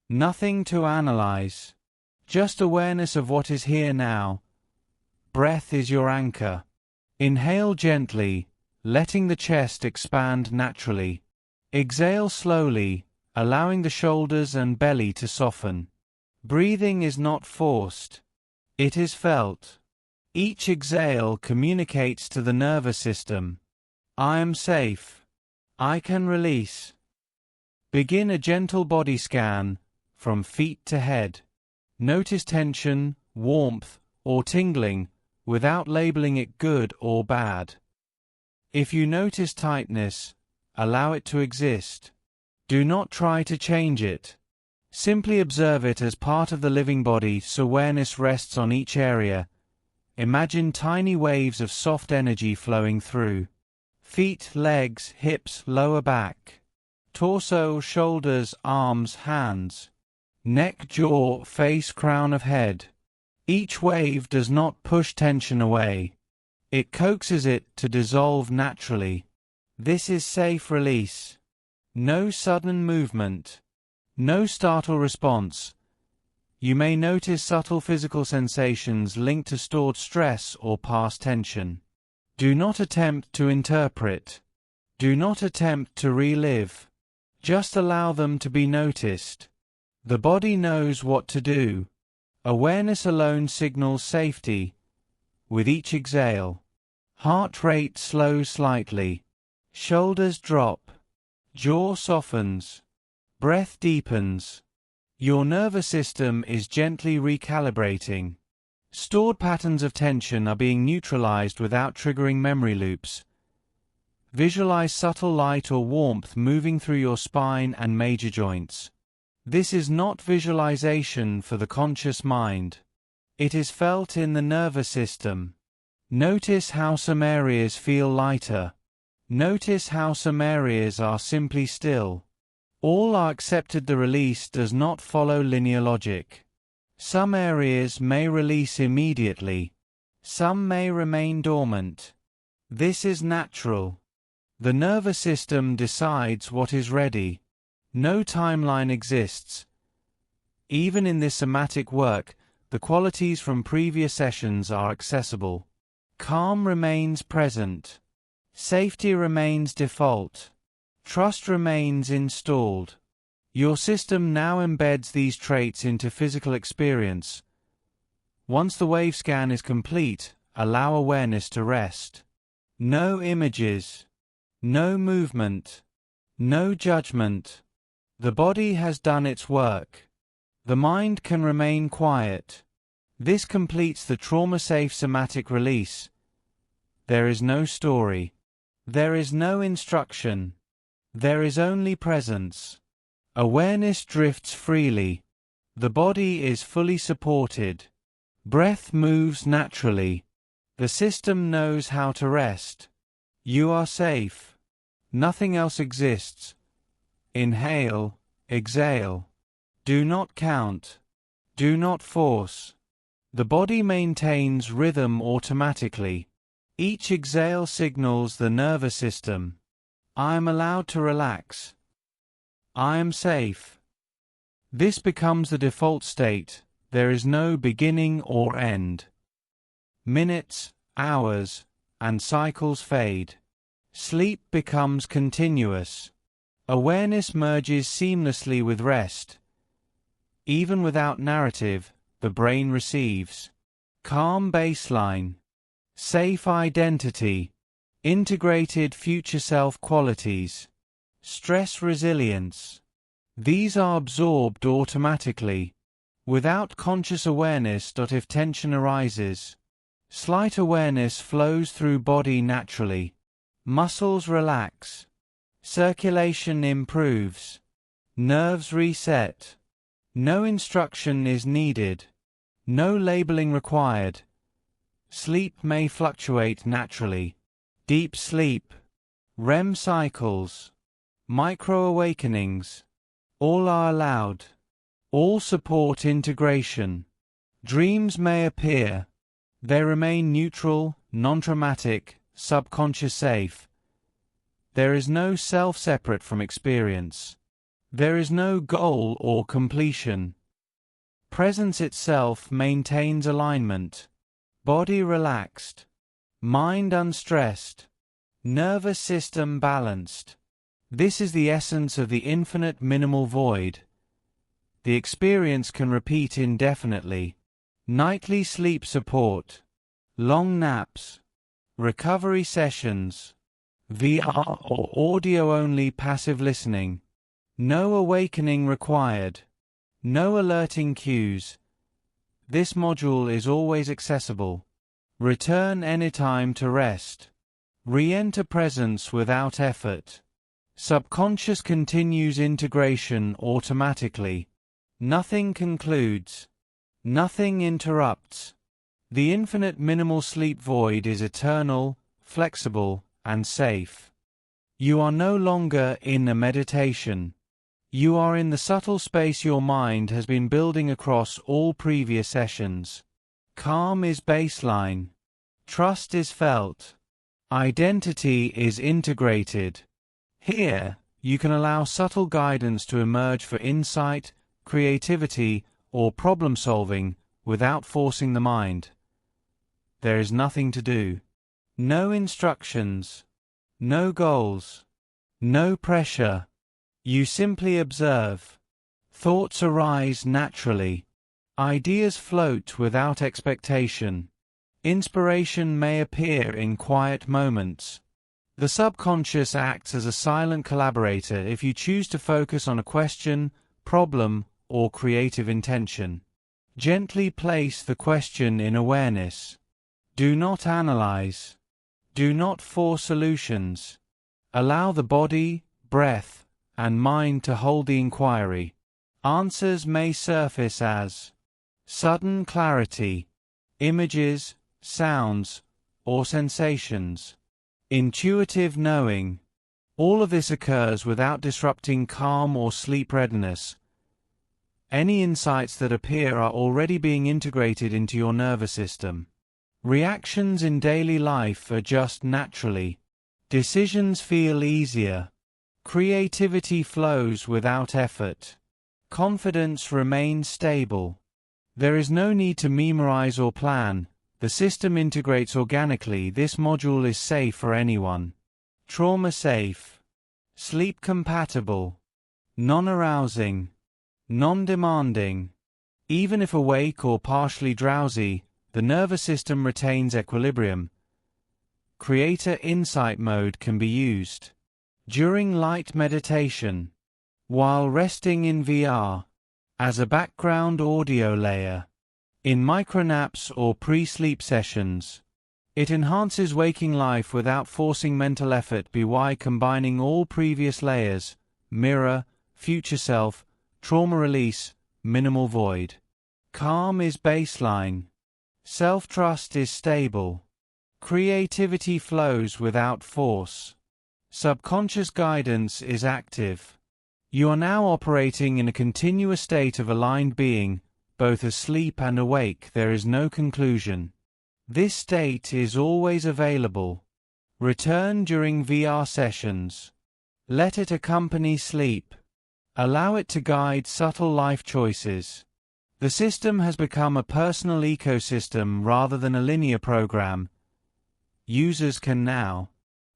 nothing to analyze. Just awareness of what is here now. Breath is your anchor. Inhale gently, letting the chest expand naturally. Exhale slowly, allowing the shoulders and belly to soften. Breathing is not forced. It is felt. Each exhale communicates to the nervous system. I am safe. I can release. Begin a gentle body scan, from feet to head. Notice tension, warmth, or tingling, without labeling it good or bad. If you notice tightness, allow it to exist. Do not try to change it. Simply observe it as part of the living body. So awareness rests on each area. Imagine tiny waves of soft energy flowing through. Feet, legs, hips, lower back. Torso, shoulders, arms, hands. Neck, jaw, face, crown of head. Each wave does not push tension away. It coaxes it to dissolve naturally. This is safe release. No sudden movement. No startle response. You may notice subtle physical sensations linked to stored stress or past tension. Do not attempt to interpret. Do not attempt to relive. Just allow them to be noticed. The body knows what to do. Awareness alone signals safety. With each exhale, heart rate slows slightly. Shoulders drop. Jaw softens. Breath deepens. Your nervous system is gently recalibrating. Stored patterns of tension are being neutralized without triggering memory loops. Visualize subtle light or warmth moving through your spine and major joints. This is not visualization for the conscious mind. It is felt in the nervous system. Notice how some areas feel lighter. Notice how some areas are simply still. All are accepted. The release does not follow linear logic. Some areas may release immediately. Some may remain dormant. This is natural. The nervous system decides what is ready. No timeline exists. Even in this somatic work, the qualities from previous sessions are accessible. Calm remains present. Safety remains default. Trust remains installed. Your system now embeds these traits into physical experience. Once the wave scan is complete, allow awareness to rest. No images. No movement. No judgment. The body has done its work. The mind can remain quiet. This completes the trauma-safe somatic release. There is no story. There is no instruction. There is only presence. Awareness drifts freely. The body is fully supported. Breath moves naturally. The system knows how to rest. You are safe. Nothing else exists. Inhale, exhale. Do not count. Do not force. The body maintains rhythm automatically. Each exhale signals the nervous system. I am allowed to relax. I am safe. This becomes the default state. There is no beginning or end. Minutes, hours, and cycles fade. Sleep becomes continuous. Awareness merges seamlessly with rest. Even without narrative, the brain receives. Calm baseline. Safe identity. Integrated future self qualities. Stress resilience. These are absorbed automatically, without conscious awareness. If tension arises, slight awareness flows through body naturally. Muscles relax. Circulation improves. Nerves reset. No instruction is needed. No labeling required. Sleep may fluctuate naturally. Deep sleep. REM cycles. Micro-awakenings. All are allowed. All support integration. Dreams may appear. They remain neutral, non-traumatic, subconscious safe. There is no self separate from experience. There is no goal or completion. Presence itself maintains alignment. Body relaxed. Mind unstressed. Nervous system balanced. This is the essence of the infinite minimal void. The experience can repeat indefinitely. Nightly sleep support. Long naps. Recovery sessions. VR or audio-only passive listening. No awakening required. No alerting cues. This module is always accessible. Return anytime to rest. Re-enter presence without effort. Subconscious continues integration automatically. Nothing concludes. Nothing interrupts. The infinite minimal sleep void is eternal, flexible, and safe. You are no longer in a meditation. You are in the subtle space your mind has been building across all previous sessions. Calm is baseline. Trust is felt. Identity is integrated. Here, you can allow subtle guidance to emerge for insight, creativity, or problem-solving without forcing the mind. There is nothing to do. No instructions. No goals. No pressure. You simply observe. Thoughts arise naturally. Ideas float without expectation. Inspiration may appear in quiet moments. The subconscious acts as a silent collaborator if you choose to focus on a question, problem, or creative intention. Gently place the question in awareness. Do not analyze. Do not force solutions. Allow the body, breath, and mind to hold the inquiry. Answers may surface as sudden clarity, images, sounds, or sensations. Intuitive knowing. All of this occurs without disrupting calm or sleep readiness. Any insights that appear are already being integrated into your nervous system. Reactions in daily life adjust naturally. Decisions feel easier. Creativity flows without effort. Confidence remains stable. There is no need to memorize or plan. The system integrates organically. This module is safe for anyone. Trauma safe. Sleep compatible. Non-arousing. Non-demanding. Even if awake or partially drowsy, the nervous system retains equilibrium. Creator Insight Mode can be used during light meditation, while resting in VR, as a background audio layer, in micronaps or pre-sleep sessions. It enhances waking life without forcing mental effort by combining all previous layers: mirror, future self, trauma release, minimal void. Calm is baseline. Self-trust is stable. Creativity flows without force. Subconscious guidance is active. You are now operating in a continuous state of aligned being, both asleep and awake. There is no conclusion. This state is always available. Return during VR sessions. Let it accompany sleep. Allow it to guide subtle life choices. The system has become a personal ecosystem rather than a linear program. Users can now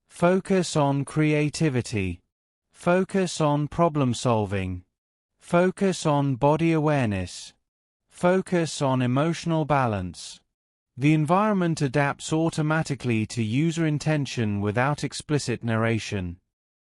focus on creativity, focus on problem solving, focus on body awareness, focus on emotional balance. The environment adapts automatically to user intention without explicit narration.